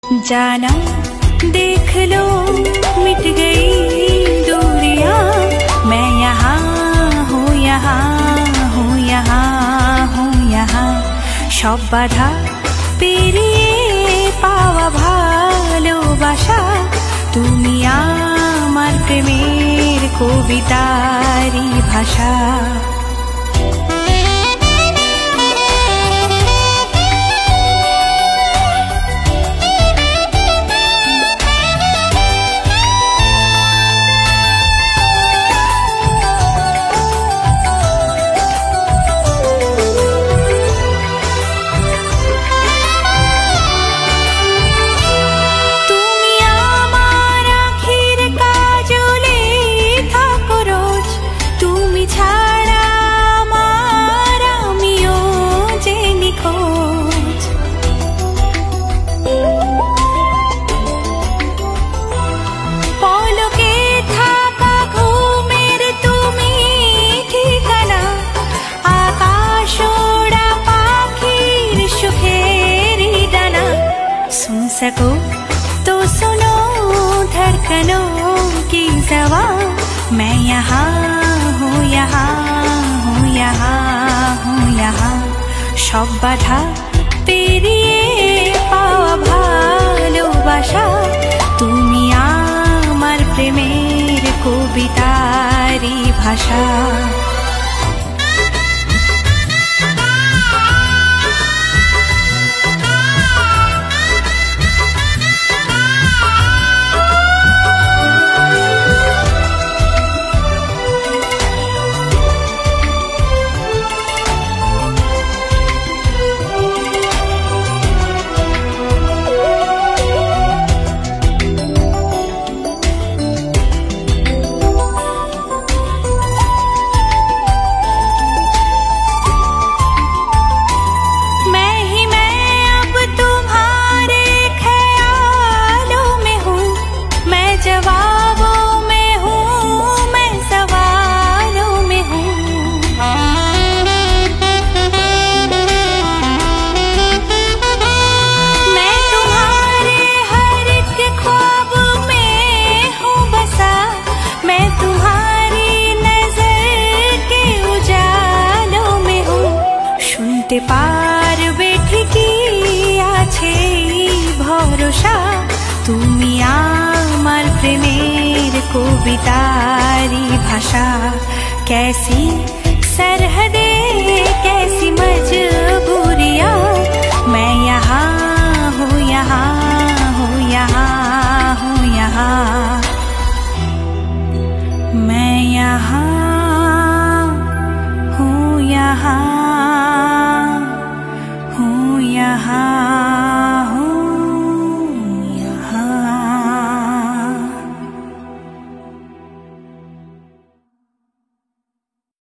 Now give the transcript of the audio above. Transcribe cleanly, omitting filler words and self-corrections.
जाना देख लो मिट गई दूरियां, मैं यहाँ हूँ यहाँ हूँ यहाँ हूँ यहाँ। सब बाधा पेरिये पावा भालोबाशा, तुमी आमार प्रेमेर कवितारी भाषा। सको तो सुनो धड़कनों की ज़बान, मैं यहाँ हूँ यहाँ हूँ यहाँ हूँ यहाँ। सब बाधा पेरिये पावा भालोबाशा, तुमी आमार प्रेमेर कवितारी भाषा। पार बैठी की आछे भरोसा, तुमी आमार प्रेमेर कवितारी भाषा। कैसी सरहदे कैसी मजबूरियां, मैं यहाँ हूँ यहाँ हूँ यहाँ हूँ यहाँ, मैं यहाँ